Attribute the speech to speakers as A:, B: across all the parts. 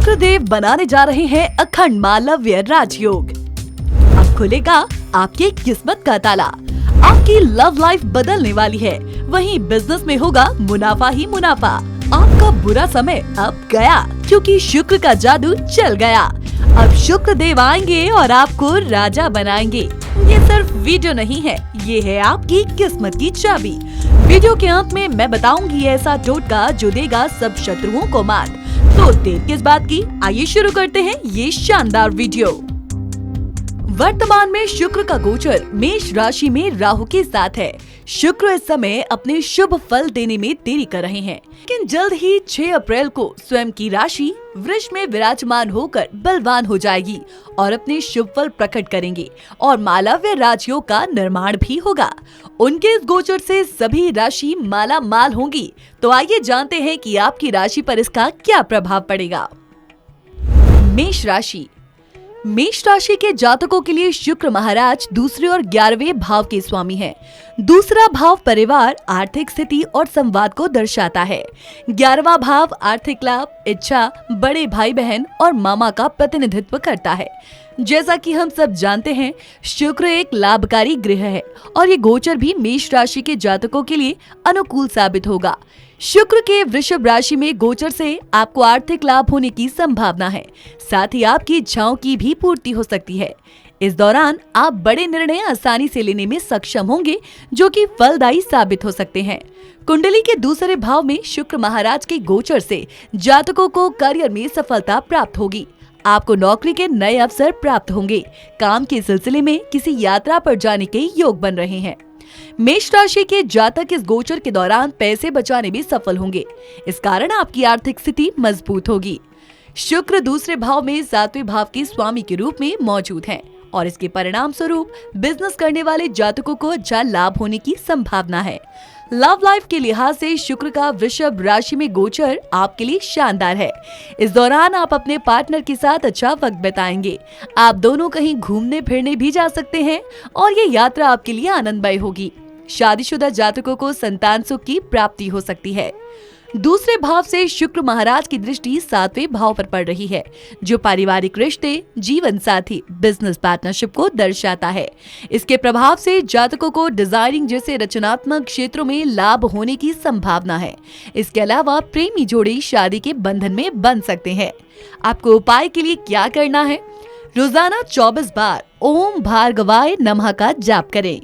A: शुक्र देव बनाने जा रहे हैं अखंड मालव्य राजयोग। अब खुलेगा आपकी किस्मत का ताला। आपकी लव लाइफ बदलने वाली है, वहीं बिजनेस में होगा मुनाफा ही मुनाफा। आपका बुरा समय अब गया, क्योंकि शुक्र का जादू चल गया। अब शुक्र देव आएंगे और आपको राजा बनाएंगे। ये सिर्फ वीडियो नहीं है, ये है आपकी किस्मत की चाबी। वीडियो के अंत में मैं बताऊंगी ऐसा टोटका जो देगा सब शत्रुओं को मात। तो देर किस बात की, आइए शुरू करते हैं ये शानदार वीडियो। वर्तमान में शुक्र का गोचर मेष राशि में राहु के साथ है। शुक्र इस समय अपने शुभ फल देने में देरी कर रहे हैं, लेकिन जल्द ही 6 अप्रैल को स्वयं की राशि वृष में विराजमान होकर बलवान हो जाएगी और अपने शुभ फल प्रकट करेंगे और मालव्य राजयोग का निर्माण भी होगा। उनके इस गोचर से सभी राशि माला माल होंगी। तो आइए जानते हैं कि आपकी राशि पर इसका क्या प्रभाव पड़ेगा। मेष राशि। मेष राशि के जातकों के लिए शुक्र महाराज दूसरे और 11वें भाव के स्वामी हैं। दूसरा भाव परिवार, आर्थिक स्थिति और संवाद को दर्शाता है। 11वां भाव आर्थिक लाभ, इच्छा, बड़े भाई बहन और मामा का प्रतिनिधित्व करता है। जैसा कि हम सब जानते हैं, शुक्र एक लाभकारी ग्रह है और ये गोचर भी मेष राशि के जातकों के लिए अनुकूल साबित होगा। शुक्र के वृषभ राशि में गोचर से आपको आर्थिक लाभ होने की संभावना है, साथ ही आपकी इच्छाओं की भी पूर्ति हो सकती है। इस दौरान आप बड़े निर्णय आसानी से लेने में सक्षम होंगे, जो कि फलदायी साबित हो सकते हैं। कुंडली के दूसरे भाव में शुक्र महाराज के गोचर से जातकों को करियर में सफलता प्राप्त होगी। आपको नौकरी के नए अवसर प्राप्त होंगे। काम के सिलसिले में किसी यात्रा पर जाने के योग बन रहे हैं। मेष राशि के जातक इस गोचर के दौरान पैसे बचाने में सफल होंगे। इस कारण आपकी आर्थिक स्थिति मजबूत होगी। शुक्र दूसरे भाव में 7वें भाव के स्वामी के रूप में मौजूद हैं और इसके परिणाम स्वरूप बिजनेस करने वाले जातकों को अच्छा लाभ होने की संभावना है। लव लाइफ के लिहाज से शुक्र का वृषभ राशि में गोचर आपके लिए शानदार है। इस दौरान आप अपने पार्टनर के साथ अच्छा वक्त बिताएंगे। आप दोनों कहीं घूमने फिरने भी जा सकते हैं और ये यात्रा आपके लिए आनंदमय होगी। शादीशुदा जातकों को संतान सुख की प्राप्ति हो सकती है। दूसरे भाव से शुक्र महाराज की दृष्टि 7वें भाव पर पड़ रही है, जो पारिवारिक रिश्ते, जीवन साथी, बिजनेस पार्टनरशिप को दर्शाता है। इसके प्रभाव से जातकों को डिजाइनिंग जैसे रचनात्मक क्षेत्रों में लाभ होने की संभावना है। इसके अलावा प्रेमी जोड़े शादी के बंधन में बंध सकते हैं। आपको उपाय के लिए क्या करना है? रोजाना 24 बार ओम भार्गवाय नमः का जाप करें।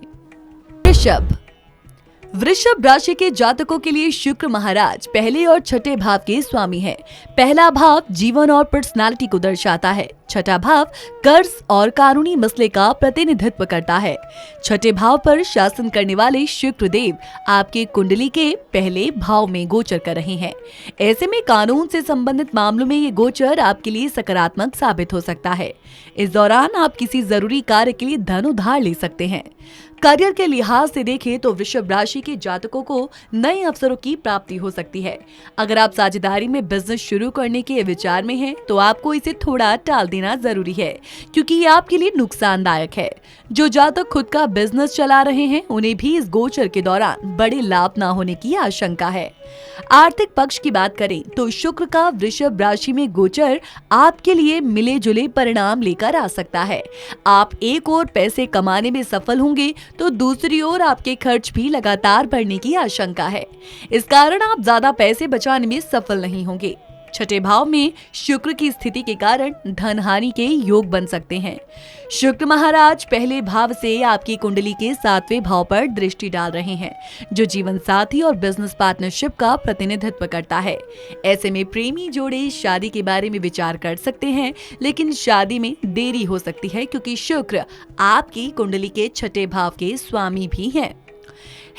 A: वृषभ राशि के जातकों के लिए शुक्र महाराज पहले और छठे भाव के स्वामी हैं। पहला भाव जीवन और पर्सनालिटी को दर्शाता है। छठा भाव कर्ज और कानूनी मसले का प्रतिनिधित्व करता है। छठे भाव पर शासन करने वाले शुक्र देव आपके कुंडली के पहले भाव में गोचर कर रहे हैं। ऐसे में कानून से संबंधित मामलों में ये गोचर आपके लिए सकारात्मक साबित हो सकता है। इस दौरान आप किसी जरूरी कार्य के लिए धन उधार ले सकते हैं। करियर के लिहाज से देखें तो वृषभ राशि के जातकों को नए अवसरों की प्राप्ति हो सकती है। अगर आप साझेदारी में बिजनेस शुरू करने के विचार में हैं, तो आपको इसे थोड़ा टाल देना जरूरी है, क्योंकि ये आपके लिए नुकसानदायक है। जो जातक खुद का बिजनेस चला रहे हैं, उन्हें भी इस गोचर के दौरान बड़े लाभ न होने की आशंका है। आर्थिक पक्ष की बात करें तो शुक्र का वृषभ राशि में गोचर आपके लिए मिले जुले परिणाम लेकर आ सकता है। आप एक ओर पैसे कमाने में सफल होंगे, तो दूसरी ओर आपके खर्च भी लगातार बढ़ने की आशंका है। इस कारण आप ज्यादा पैसे बचाने में सफल नहीं होंगे। छठे भाव में शुक्र की स्थिति के कारण धन हानि के योग बन सकते हैं। शुक्र महाराज पहले भाव से आपकी कुंडली के 7वें भाव पर दृष्टि डाल रहे हैं, जो जीवन साथी और बिजनेस पार्टनरशिप का प्रतिनिधित्व करता है। ऐसे में प्रेमी जोड़े शादी के बारे में विचार कर सकते हैं, लेकिन शादी में देरी हो सकती है, क्योंकि शुक्र आपकी कुंडली के छठे भाव के स्वामी भी हैं।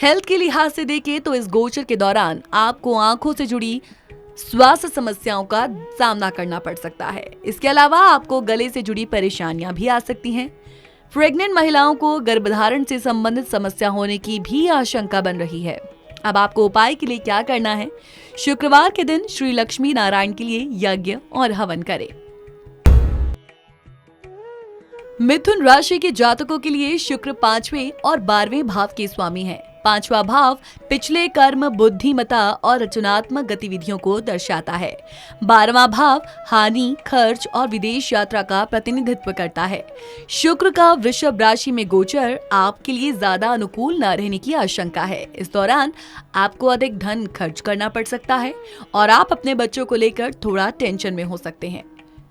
A: हेल्थ के लिहाज से देखें तो इस गोचर के दौरान आपको आंखों से जुड़ी स्वास्थ्य समस्याओं का सामना करना पड़ सकता है। इसके अलावा आपको गले से जुड़ी परेशानियां भी आ सकती हैं। प्रेग्नेंट महिलाओं को गर्भधारण से संबंधित समस्या होने की भी आशंका बन रही है। अब आपको उपाय के लिए क्या करना है? शुक्रवार के दिन श्री लक्ष्मी नारायण के लिए यज्ञ और हवन करें। मिथुन राशि के जातकों के लिए शुक्र 5वें और 12वें भाव के स्वामी हैं। पांचवा भाव पिछले कर्म, बुद्धिमत्ता और रचनात्मक गतिविधियों को दर्शाता है। 12वां भाव हानि, खर्च और विदेश यात्रा का प्रतिनिधित्व करता है। शुक्र का वृषभ राशि में गोचर आपके लिए ज्यादा अनुकूल न रहने की आशंका है। इस दौरान आपको अधिक धन खर्च करना पड़ सकता है और आप अपने बच्चों को लेकर थोड़ा टेंशन में हो सकते हैं।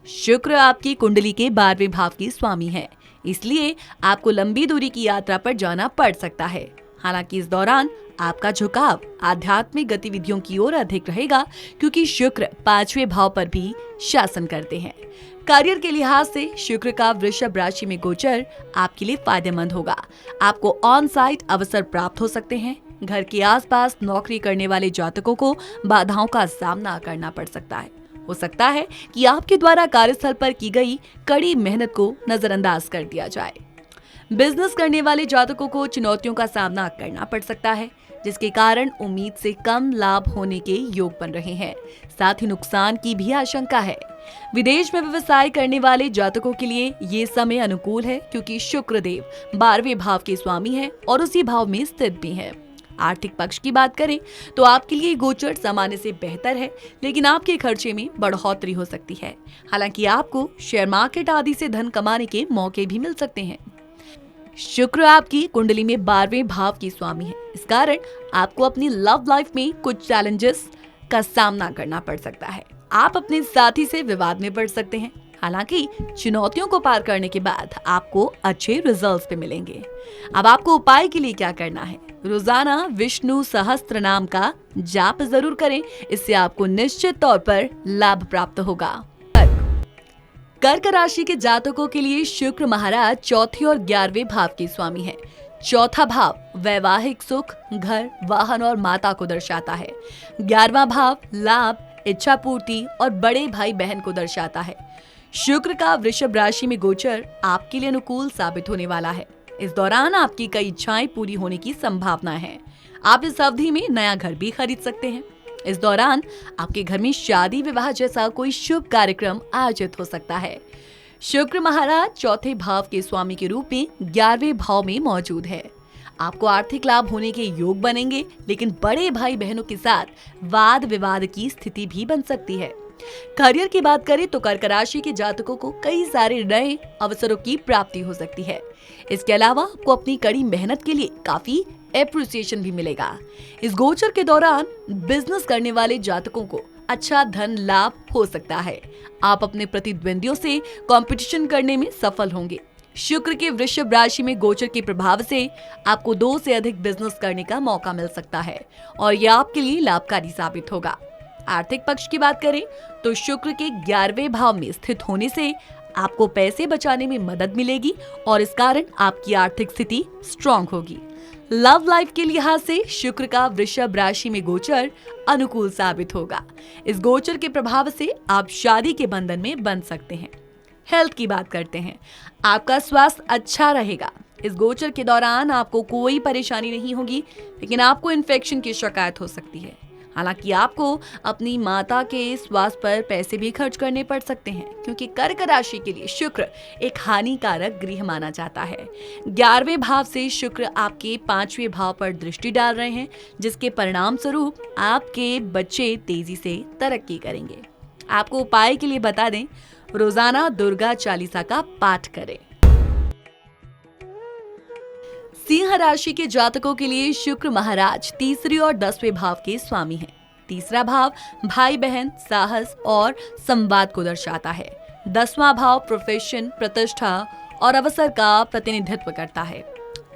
A: शुक्र आपकी कुंडली के 12वें भाव की स्वामी है, इसलिए आपको लंबी दूरी की यात्रा पर जाना पड़ सकता है। हालांकि इस दौरान आपका झुकाव आध्यात्मिक गतिविधियों की ओर अधिक रहेगा, क्योंकि शुक्र 5वें भाव पर भी शासन करते हैं। करियर के लिहाज से शुक्र का वृषभ राशि में गोचर आपके लिए फायदेमंद होगा। आपको ऑन साइट अवसर प्राप्त हो सकते हैं। घर के आसपास नौकरी करने वाले जातकों को बाधाओं का सामना करना पड़ सकता है। हो सकता है कि आपके द्वारा कार्यस्थल पर की गई कड़ी मेहनत को नजरअंदाज कर दिया जाए। बिजनेस करने वाले जातकों को चुनौतियों का सामना करना पड़ सकता है, जिसके कारण उम्मीद से कम लाभ होने के योग बन रहे हैं। साथ ही नुकसान की भी आशंका है। विदेश में व्यवसाय करने वाले जातकों के लिए ये समय अनुकूल है, क्योंकि शुक्र देव 12वें भाव के स्वामी है और उसी भाव में स्थित भी है। आर्थिक पक्ष की बात करें तो आपके लिए गोचर सामान्य से बेहतर है, लेकिन आपके खर्चे में बढ़ोतरी हो सकती है। हालांकि आपको शेयर मार्केट आदि से धन कमाने के मौके भी मिल सकते हैं। शुक्र आपकी कुंडली में 12वें भाव की स्वामी है। इस कारण आपको अपनी लव लाइफ में कुछ चैलेंजेस का सामना करना पड़ सकता है। आप अपने साथी से विवाद में पड़ सकते हैं। हालांकि चुनौतियों को पार करने के बाद आपको अच्छे रिजल्ट्स भी मिलेंगे। अब आपको उपाय के लिए क्या करना है? रोजाना विष्णु सहस्त्र नाम का जाप जरूर करें, इससे आपको निश्चित तौर पर लाभ प्राप्त होगा। कर्क राशि के जातकों के लिए शुक्र महाराज चौथे और 11वें भाव के स्वामी है। चौथा भाव वैवाहिक सुख, घर, वाहन और माता को दर्शाता है। 11वां भाव लाभ, इच्छा पूर्ति और बड़े भाई बहन को दर्शाता है। शुक्र का वृषभ राशि में गोचर आपके लिए अनुकूल साबित होने वाला है। इस दौरान आपकी कई इच्छाएं पूरी होने की संभावना है। आप इस अवधि में नया घर भी खरीद सकते हैं। इस दौरान आपके घर में शादी विवाह जैसा कोई शुभ कार्यक्रम आयोजित हो सकता है। शुक्र महाराज चौथे भाव के स्वामी के रूप में 11वें भाव में मौजूद है। आपको आर्थिक लाभ होने के योग बनेंगे, लेकिन बड़े भाई बहनों के साथ वाद विवाद की स्थिति भी बन सकती है। करियर की बात करें तो कर्क राशि के जातकों को कई सारे नए अवसरों की प्राप्ति हो सकती है। इसके अलावा आपको अपनी कड़ी मेहनत के लिए काफी एप्रिसिएशन भी मिलेगा। इस गोचर के दौरान बिजनेस करने वाले जातकों को अच्छा धन लाभ हो सकता है। आप अपने प्रतिद्वंदियों से कंपटीशन करने में सफल होंगे। शुक्र के वृषभ राशि में गोचर के प्रभाव से आपको 2 से अधिक बिजनेस करने का मौका मिल सकता है और यह आपके लिए लाभकारी साबित होगा। आर्थिक पक्ष की बात करें तो शुक्र के 11वें भाव में स्थित होने से आपको पैसे बचाने में मदद मिलेगी और इस कारण आपकी आर्थिक स्थिति स्ट्रांग होगी। लव लाइफ के लिहाज से शुक्र का वृषभ राशि में गोचर अनुकूल साबित होगा। इस गोचर के प्रभाव से आप शादी के बंधन में बंध सकते हैं। हेल्थ की बात करते हैं, आपका स्वास्थ्य अच्छा रहेगा। इस गोचर के दौरान आपको कोई परेशानी नहीं होगी, लेकिन आपको इन्फेक्शन की शिकायत हो सकती है। हालांकि आपको अपनी माता के स्वास्थ्य पर पैसे भी खर्च करने पड़ सकते हैं, क्योंकि कर्क राशि के लिए शुक्र एक हानिकारक ग्रह माना जाता है। 11वें भाव से शुक्र आपके 5वें भाव पर दृष्टि डाल रहे हैं, जिसके परिणाम स्वरूप आपके बच्चे तेजी से तरक्की करेंगे। आपको उपाय के लिए बता दें, रोजाना दुर्गा चालीसा का पाठ करें। सिंह राशि के जातकों के लिए शुक्र महाराज तीसरे और 10वें भाव के स्वामी हैं। तीसरा भाव भाई बहन, साहस और संवाद को दर्शाता है। 10वां भाव प्रोफेशन, प्रतिष्ठा और अवसर का प्रतिनिधित्व करता है।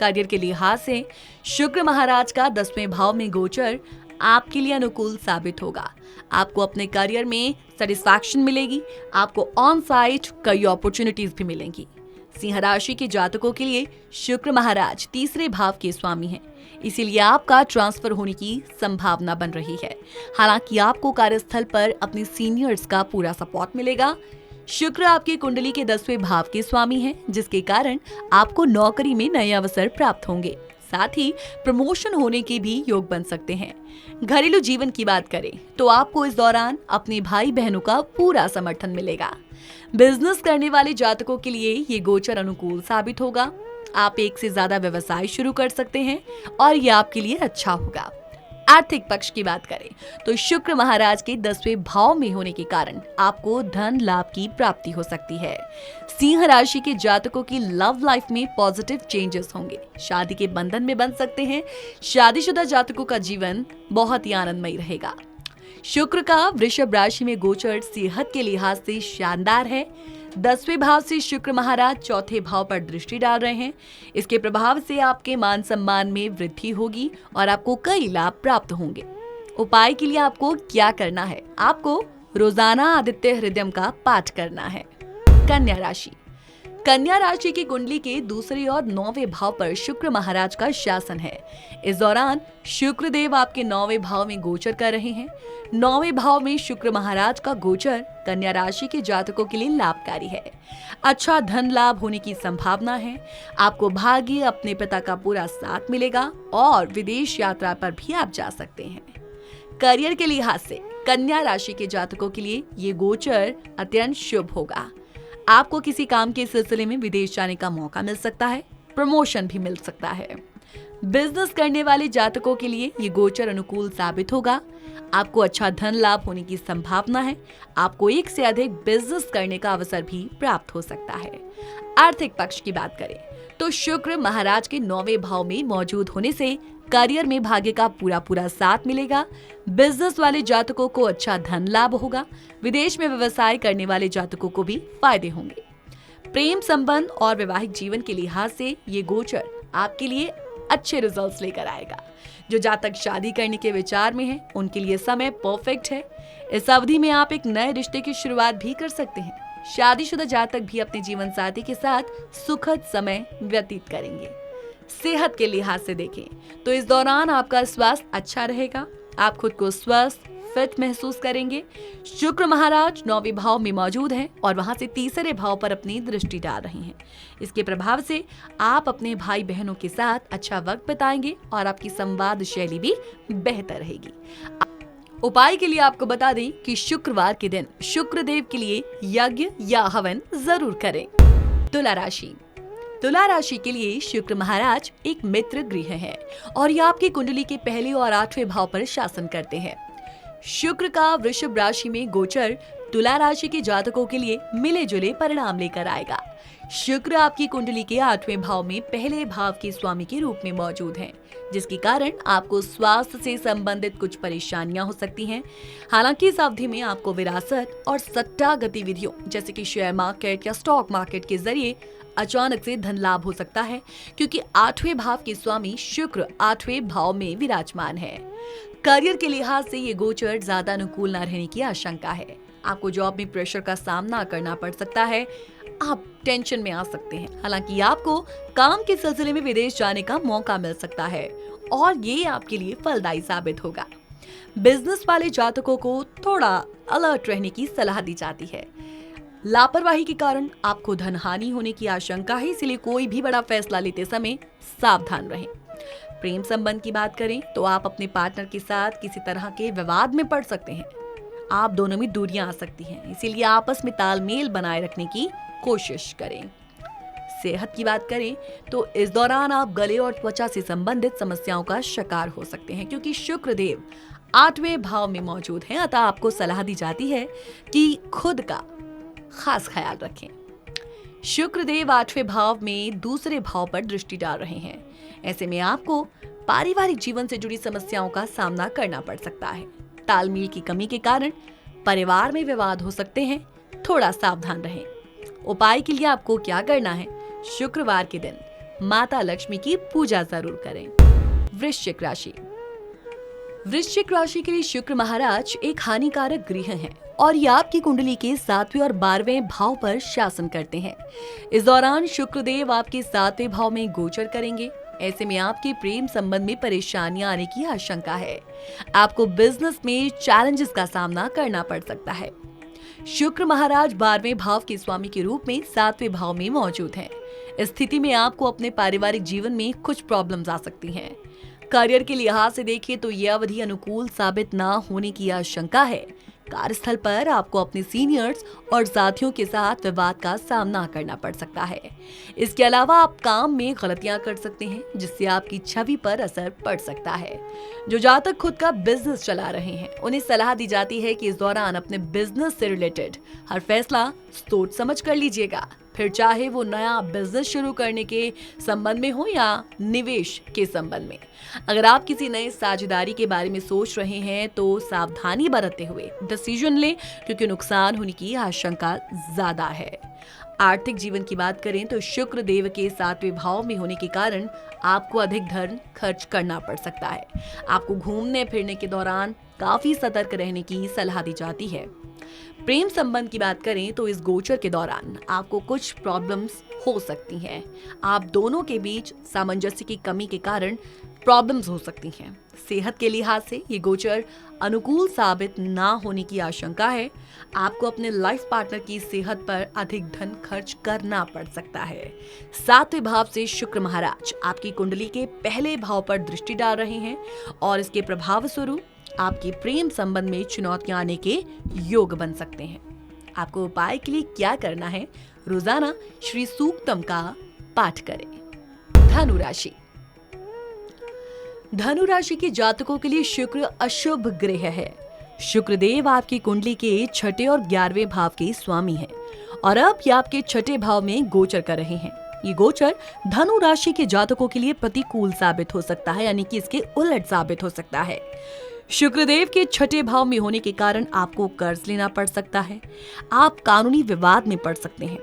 A: करियर के लिहाज से शुक्र महाराज का 10वें भाव में गोचर आपके लिए अनुकूल साबित होगा। आपको अपने करियर में सेटिस्फैक्शन मिलेगी। आपको ऑन साइट कई अपॉर्चुनिटीज भी मिलेंगी। सिंह राशि के जातकों के लिए शुक्र महाराज तीसरे भाव के स्वामी हैं, इसीलिए आपका ट्रांसफर होने की संभावना बन रही है। हालांकि आपको कार्यस्थल पर अपने सीनियर्स का पूरा सपोर्ट मिलेगा। शुक्र आपकी कुंडली के 10वें भाव के स्वामी हैं, जिसके कारण आपको नौकरी में नए अवसर प्राप्त होंगे। साथ ही प्रमोशन होने के भी योग बन सकते हैं। घरेलू जीवन की बात करें तो आपको इस दौरान अपने भाई बहनों का पूरा समर्थन मिलेगा। बिजनेस करने वाले जातकों के लिए ये गोचर अनुकूल साबित होगा। आप एक से ज्यादा व्यवसाय शुरू कर सकते हैं और ये आपके लिए अच्छा होगा। आर्थिक पक्ष की बात करें तो शुक्र महाराज के 10वें भाव में होने के कारण आपको धन लाभ की प्राप्ति हो सकती है। सिंह राशि के जातकों की लव लाइफ में पॉजिटिव चेंजेस होंगे, शादी के बंधन में बंध सकते हैं। शादीशुदा जातकों का जीवन बहुत ही आनंदमय रहेगा। शुक्र का वृषभ राशि में गोचर सेहत के लिहाज से शानदार है। 10वें भाव से शुक्र महाराज चौथे भाव पर दृष्टि डाल रहे हैं। इसके प्रभाव से आपके मान सम्मान में वृद्धि होगी और आपको कई लाभ प्राप्त होंगे। उपाय के लिए आपको क्या करना है? आपको रोजाना आदित्य हृदयम का पाठ करना है। कन्या राशि। कन्या राशि की कुंडली के दूसरे और 9वें भाव पर शुक्र महाराज का शासन है। इस दौरान शुक्र देव आपके 9वें भाव में गोचर कर रहे हैं। 9वें भाव में शुक्र महाराज का गोचर कन्या राशि के जातकों के लिए लाभकारी है। अच्छा धन लाभ होने की संभावना है। आपको भाग्य अपने पिता का पूरा साथ मिलेगा और विदेश यात्रा पर भी आप जा सकते हैं। करियर के लिहाज से कन्या राशि के जातकों के लिए ये गोचर अत्यंत शुभ होगा। आपको किसी काम के सिलसिले में विदेश जाने का मौका मिल सकता है, प्रमोशन भी मिल सकता है। बिजनेस करने वाले जातकों के लिए ये गोचर अनुकूल साबित होगा। आपको अच्छा धन लाभ होने की संभावना है। आपको एक से अधिक बिजनेस करने का अवसर भी प्राप्त हो सकता है। आर्थिक पक्ष की बात करें तो शुक्र महाराज के 9वें भाव में मौजूद होने से करियर में भाग्य का पूरा साथ मिलेगा। बिजनेस वाले जातकों को अच्छा धन लाभ होगा। विदेश में व्यवसाय करने वाले जातकों को भी फायदे होंगे। प्रेम संबंध और वैवाहिक जीवन के लिहाज से ये गोचर आपके लिए अच्छे रिजल्ट्स लेकर आएगा। जो जातक शादी करने के विचार में हैं, उनके लिए समय परफेक्ट है। इस अवधि में आप एक नए रिश्ते की शुरुआत भी कर सकते हैं। शादीशुदा जातक भी अपने जीवन साथी के साथ सुखद समय व्यतीत करेंगे। सेहत के लिहाज से देखें तो इस दौरान आपका स्वास्थ्य अच्छा रहेगा। आप खुद को स्वस्थ फिट महसूस करेंगे। शुक्र महाराज 9वें भाव में मौजूद हैं और वहां से तीसरे भाव पर अपनी दृष्टि डाल रहे हैं। इसके प्रभाव से आप अपने भाई बहनों के साथ अच्छा वक्त बिताएंगे और आपकी संवाद शैली भी बेहतर रहेगी। उपाय के लिए आपको बता दें कि शुक्रवार के दिन शुक्र देव के लिए यज्ञ या हवन जरूर करें। तुला राशि। तुला राशि के लिए शुक्र महाराज एक मित्र गृह है और ये आपकी कुंडली के पहले और 8वें भाव पर शासन करते हैं। शुक्र का वृषभ राशि में गोचर तुला राशि के जातकों के लिए मिले जुले परिणाम लेकर आएगा। शुक्र आपकी कुंडली के 8वें भाव में पहले भाव के स्वामी के रूप में मौजूद हैं, जिसके कारण आपको स्वास्थ्य से संबंधित कुछ परेशानियां हो सकती हैं। हालांकि इस अवधि में आपको विरासत और सट्टा गतिविधियों जैसे कि शेयर मार्केट या स्टॉक मार्केट के जरिए अचानक से धन लाभ हो सकता है, क्योंकि 8वें भाव के स्वामी शुक्र 8वें भाव में विराजमान है। करियर के लिहाज से ये गोचर ज्यादा अनुकूल न रहने की आशंका है। आपको जॉब में प्रेशर का सामना करना पड़ सकता है। आप टेंशन में आ सकते हैं। हालांकि आपको काम के सिलसिले में विदेश जाने का मौका मिल सकता है और ये आपके लिए फलदायी साबित होगा। बिजनेस वाले जातकों को थोड़ा अलर्ट रहने की सलाह दी जाती है। लापरवाही के कारण आपको धन हानि होने की आशंका है, इसलिए कोई भी बड़ा फैसला लेते समय सावधान रहें। प्रेम संबंध की बात करें तो आप अपने पार्टनर के साथ किसी तरह के विवाद में पड़ सकते हैं। आप दोनों में दूरियां आ सकती हैं, इसीलिए आपस में तालमेल बनाए रखने की कोशिश करें। सेहत की बात करें तो इस दौरान आप गले और त्वचा से संबंधित समस्याओं का शिकार हो सकते हैं, क्योंकि शुक्र देव 8वें भाव में मौजूद हैं। अतः आपको सलाह दी जाती है कि खुद का खास ख्याल रखें। शुक्र देव 8वें भाव में दूसरे भाव पर दृष्टि डाल रहे हैं। ऐसे में आपको पारिवारिक जीवन से जुड़ी समस्याओं का सामना करना पड़ सकता है। तालमेल की कमी के कारण परिवार में विवाद हो सकते हैं, थोड़ा सावधान रहें। उपाय के लिए आपको क्या करना है? शुक्रवार के दिन माता लक्ष्मी की पूजा जरूर करें। वृश्चिक राशि। वृश्चिक राशि के लिए शुक्र महाराज एक हानिकारक गृह हैं और ये आपकी कुंडली के 7वें और 12वें भाव पर शासन करते हैं। इस दौरान शुक्र देव आपके 7वें भाव में गोचर करेंगे। ऐसे में आपके प्रेम संबंध में परेशानियां आने की आशंका है। आपको बिजनेस में चैलेंजेस का सामना करना पड़ सकता है। शुक्र महाराज 12वें भाव के स्वामी के रूप में 7वें भाव में मौजूद हैं। इस स्थिति में आपको अपने पारिवारिक जीवन में कुछ प्रॉब्लम्स आ सकती हैं। करियर के लिहाज से देखें तो यह अवधि अनुकूल साबित न होने की आशंका है, कार्यस्थल पर आपको अपने सीनियर्स और साथियों के साथ विवाद का सामना करना पड़ सकता है। इसके अलावा आप काम में गलतियां कर सकते हैं, जिससे आपकी छवि पर असर पड़ सकता है। जो जातक खुद का बिजनेस चला रहे हैं, उन्हें सलाह दी जाती है कि इस दौरान अपने बिजनेस से रिलेटेड हर फैसला सोच समझ कर लीजिएगा, फिर चाहे वो नया बिजनेस शुरू करने के संबंध में हो या निवेश के संबंध में। अगर आप किसी नए साझेदारी के बारे में सोच रहे हैं तो सावधानी बरतते हुए डिसीजन लें, क्योंकि नुकसान होने की आशंका ज्यादा है। आर्थिक जीवन की बात करें तो शुक्र देव के 7वें भाव में होने के कारण आपको अधिक धन खर्च करना पड़ सकता है। आपको घूमने फिरने के दौरान काफी सतर्क रहने की सलाह दी जाती है। प्रेम संबंध की बात करें तो इस गोचर के दौरान आपको कुछ प्रॉब्लम्स हो सकती हैं। आप दोनों के बीच सामंजस्य की कमी के कारण प्रॉब्लम्स हो सकती हैं। सेहत के लिहाज से ये गोचर अनुकूल साबित ना होने की आशंका है। आपको अपने लाइफ पार्टनर की सेहत पर अधिक धन खर्च करना पड़ सकता है। 7वें भाव से शुक्र महाराज आपकी कुंडली के पहले भाव पर दृष्टि डाल रहे हैं और इसके प्रभाव स्वरूप आपके प्रेम संबंध में चुनौतियां आने के योग बन सकते हैं। आपको उपाय के लिए क्या करना है? रोजाना श्री सूक्तम का पाठ करें। धनु राशि। धनु राशि के जातकों के लिए शुक्र अशुभ ग्रह है। शुक्र देव आपकी कुंडली के 6ठे और 11वें भाव के स्वामी हैं और अब ये आपके 6ठे भाव में गोचर कर रहे हैं। ये गोचर धनु राशि के जातकों के लिए प्रतिकूल साबित हो सकता है, यानी कि इसके उलट साबित हो सकता है। शुक्रदेव के 6ठे भाव में होने के कारण आपको कर्ज लेना पड़ सकता है। आप कानूनी विवाद में पड़ सकते हैं।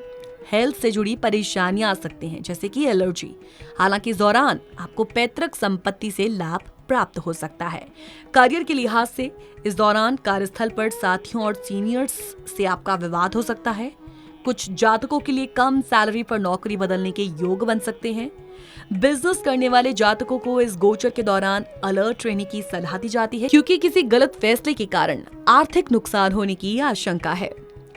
A: हेल्थ से जुड़ी परेशानियां आ सकते हैं, जैसे कि एलर्जी। हालांकि इस दौरान आपको पैतृक संपत्ति से लाभ प्राप्त हो सकता है। करियर के लिहाज से इस दौरान कार्यस्थल पर साथियों और सीनियर्स से आपका विवाद हो सकता है। कुछ जातकों के लिए कम सैलरी पर नौकरी बदलने के योग बन सकते हैं। बिजनेस करने वाले जातकों को इस गोचर के दौरान अलर्ट रहने की सलाह दी जाती है, क्योंकि किसी गलत फैसले के कारण आर्थिक नुकसान होने की आशंका है।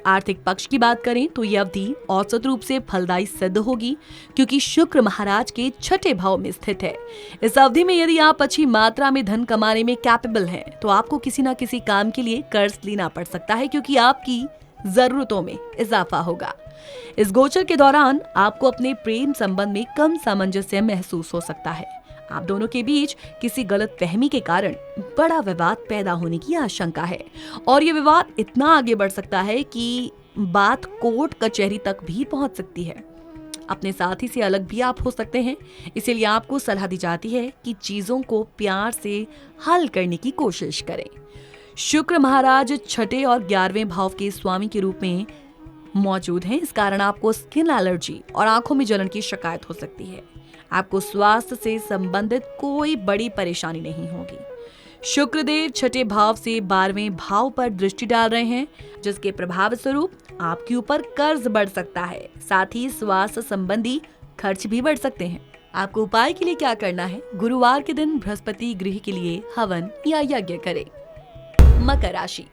A: आर्थिक पक्ष की बात करें तो यह अवधि औसत रूप से फलदायी सिद्ध होगी, क्योंकि शुक्र महाराज के 6ठे भाव में स्थित है। इस अवधि में यदि आप अच्छी मात्रा में धन कमाने में कैपेबल हैं, तो आपको किसी न किसी काम के लिए कर्ज लेना पड़ सकता है, क्योंकि आपकी जरूरतों में इजाफा होगा। इस गोचर के दौरान आपको अपने प्रेम संबंध में कम सामंजस्य महसूस हो सकता है। आप दोनों के बीच किसी गलत फहमी के कारण बड़ा विवाद पैदा होने की आशंका है और ये विवाद इतना आगे बढ़ सकता है कि बात कोर्ट कचहरी तक भी पहुंच सकती है। अपने साथी से अलग भी आप हो सकते हैं, इसीलिए आपको सलाह दी जाती है कि चीजों को प्यार से हल करने की कोशिश करें। शुक्र महाराज 6ठे और 11वें भाव के स्वामी के रूप में मौजूद हैं। इस कारण आपको स्किन एलर्जी और आंखों में जलन की शिकायत हो सकती है। आपको स्वास्थ्य से संबंधित कोई बड़ी परेशानी नहीं होगी। शुक्रदेव 6ठे भाव से 12वें भाव पर दृष्टि डाल रहे हैं, जिसके प्रभाव स्वरूप आपके ऊपर कर्ज बढ़ सकता है। साथ ही स्वास्थ्य संबंधी खर्च भी बढ़ सकते हैं। आपको उपाय के लिए क्या करना है? गुरुवार के दिन बृहस्पति गृह के लिए हवन या यज्ञ करें। मकर राशि।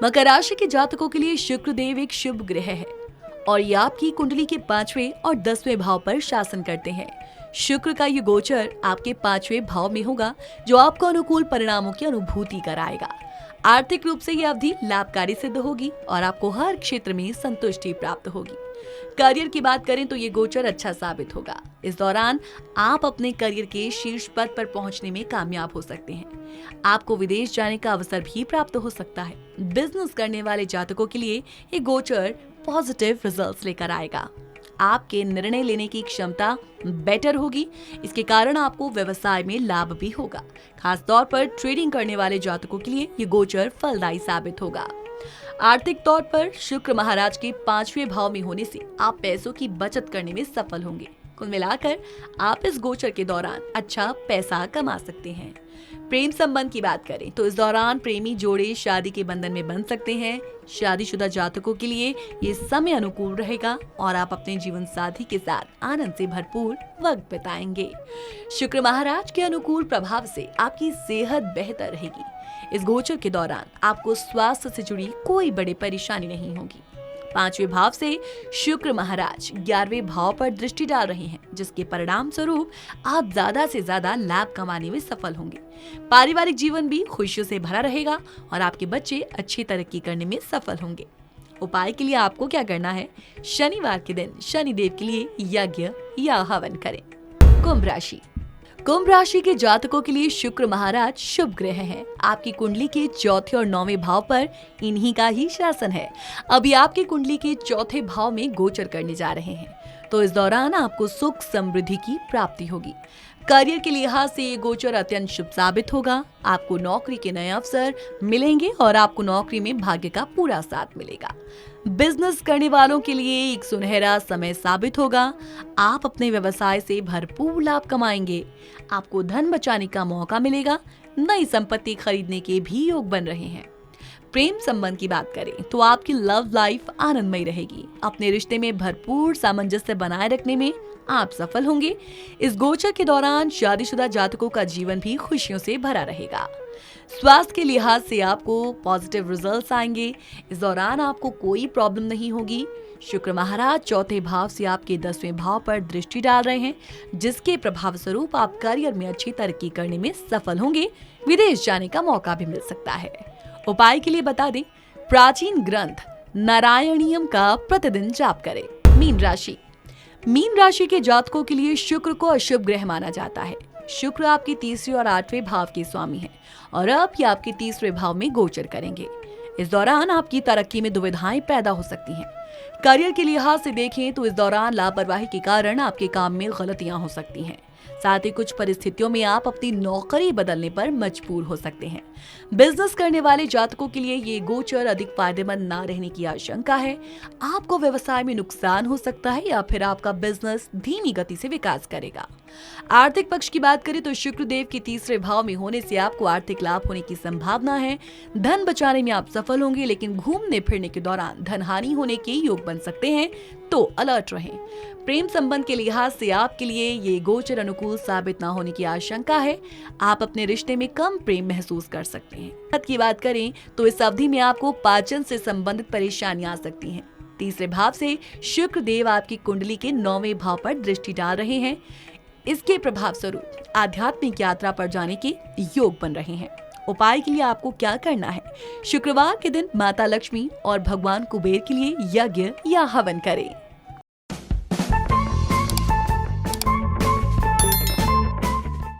A: मकर राशि के जातकों के लिए शुक्रदेव एक शुभ ग्रह है और ये आपकी कुंडली के 5वें और 10वें भाव पर शासन करते हैं। शुक्र का ये गोचर आपके 5वें भाव में होगा, जो आपको अनुकूल परिणामों की अनुभूति कराएगा। आर्थिक रूप से यह अवधि लाभकारी सिद्ध होगी और आपको हर क्षेत्र में संतुष्टि प्राप्त होगी। करियर की बात करें तो ये गोचर अच्छा साबित होगा। इस दौरान आप अपने करियर के शीर्ष पद पर पहुंचने में कामयाब हो सकते हैं। आपको विदेश जाने का अवसर भी प्राप्त हो सकता है। बिजनेस करने वाले जातकों के लिए ये गोचर पॉजिटिव रिजल्ट्स लेकर आएगा। आपके निर्णय लेने की क्षमता बेटर होगी। इसके कारण आपको व्यवसाय में लाभ भी होगा। खास तौर पर ट्रेडिंग करने वाले जातकों के लिए ये गोचर फलदायी साबित होगा। आर्थिक तौर पर शुक्र महाराज के 5वें भाव में होने से आप पैसों की बचत करने में सफल होंगे। कुल मिलाकर आप इस गोचर के दौरान अच्छा पैसा कमा सकते हैं। प्रेम संबंध की बात करें तो इस दौरान प्रेमी जोड़े शादी के बंधन में बंध सकते हैं। शादीशुदा जातकों के लिए ये समय अनुकूल रहेगा और आप अपने जीवन साथी के साथ आनंद से भरपूर वक्त बिताएंगे। शुक्र महाराज के अनुकूल प्रभाव से आपकी सेहत बेहतर रहेगी। इस गोचर के दौरान आपको स्वास्थ्य से जुड़ी कोई बड़ी परेशानी नहीं होगी। 5वें भाव से शुक्र महाराज 11वें भाव पर दृष्टि डाल रहे हैं, जिसके परिणाम स्वरूप आप ज्यादा से ज्यादा लाभ कमाने में सफल होंगे। पारिवारिक जीवन भी खुशियों से भरा रहेगा और आपके बच्चे अच्छी तरक्की करने में सफल होंगे। उपाय के लिए आपको क्या करना है, शनिवार के दिन शनिदेव के लिए यज्ञ या हवन करें। कुंभ राशि के जातकों के लिए शुक्र महाराज शुभ ग्रह हैं। आपकी कुंडली के चौथे और 9वें भाव पर इन्हीं का ही शासन है। अभी आपकी कुंडली के चौथे भाव में गोचर करने जा रहे हैं, तो इस दौरान आपको सुख समृद्धि की प्राप्ति होगी। करियर के लिहाज से ये गोचर अत्यंत शुभ साबित होगा। आपको नौकरी के नए अवसर मिलेंगे और आपको नौकरी में भाग्य का पूरा साथ मिलेगा। बिजनेस करने वालों के लिए एक सुनहरा समय साबित होगा। आप अपने व्यवसाय से भरपूर लाभ कमाएंगे। आपको धन बचाने का मौका मिलेगा। नई संपत्ति खरीदने के भी योग बन रहे हैं। प्रेम संबंध की बात करें तो आपकी लव लाइफ आनंदमयी रहेगी। अपने रिश्ते में भरपूर सामंजस्य बनाए रखने में आप सफल होंगे। इस गोचर के दौरान शादीशुदा जातकों का जीवन भी खुशियों से भरा रहेगा। स्वास्थ्य के लिहाज से आपको पॉजिटिव रिजल्ट्स आएंगे। इस दौरान आपको कोई प्रॉब्लम नहीं होगी। शुक्र महाराज चौथे भाव से आपके 10वें भाव पर दृष्टि डाल रहे हैं, जिसके प्रभाव स्वरूप आप करियर में अच्छी तरक्की करने में सफल होंगे। विदेश जाने का मौका भी मिल सकता है। उपाय के लिए बता दें, प्राचीन ग्रंथ नारायणीयम का प्रतिदिन जाप करें। मीन राशि के जातकों के लिए शुक्र को अशुभ ग्रह माना जाता है। शुक्र आपके 3रे और 8वें भाव के स्वामी हैं और अब ये आपके 3रे भाव में गोचर करेंगे। इस दौरान आपकी तरक्की में दुविधाएं पैदा हो सकती हैं। करियर के लिहाज से देखें तो इस दौरान लापरवाही के कारण आपके काम में गलतियां हो सकती हैं। साथ ही कुछ परिस्थितियों में आप अपनी नौकरी बदलने पर मजबूर हो सकते हैं। बिजनेस करने वाले जातकों के लिए ये गोचर अधिक फायदेमंद ना रहने की आशंका है। आपको व्यवसाय में नुकसान हो सकता है या फिर आपका बिजनेस धीमी गति से विकास करेगा। आर्थिक पक्ष की बात करें तो शुक्रदेव के 3रे भाव में होने से आपको आर्थिक लाभ होने की संभावना है। धन बचाने में आप सफल होंगे, लेकिन घूमने फिरने के दौरान धन हानि होने के योग बन सकते हैं, तो अलर्ट रहें। प्रेम संबंध के लिहाज से आपके लिए ये गोचर अनुकूल साबित न होने की आशंका है। आप अपने रिश्ते में कम प्रेम महसूस कर सकते हैं। सेहत की बात करें तो इस अवधि में आपको पाचन से संबंधित परेशानियां आ सकती हैं। 3रे भाव से शुक्र देव आपकी कुंडली के 9वें भाव पर दृष्टि डाल रहे हैं। इसके प्रभाव स्वरूप आध्यात्मिक यात्रा पर जाने के योग बन रहे हैं। उपाय के लिए आपको क्या करना है, शुक्रवार के दिन माता लक्ष्मी और भगवान कुबेर के लिए यज्ञ या हवन करें।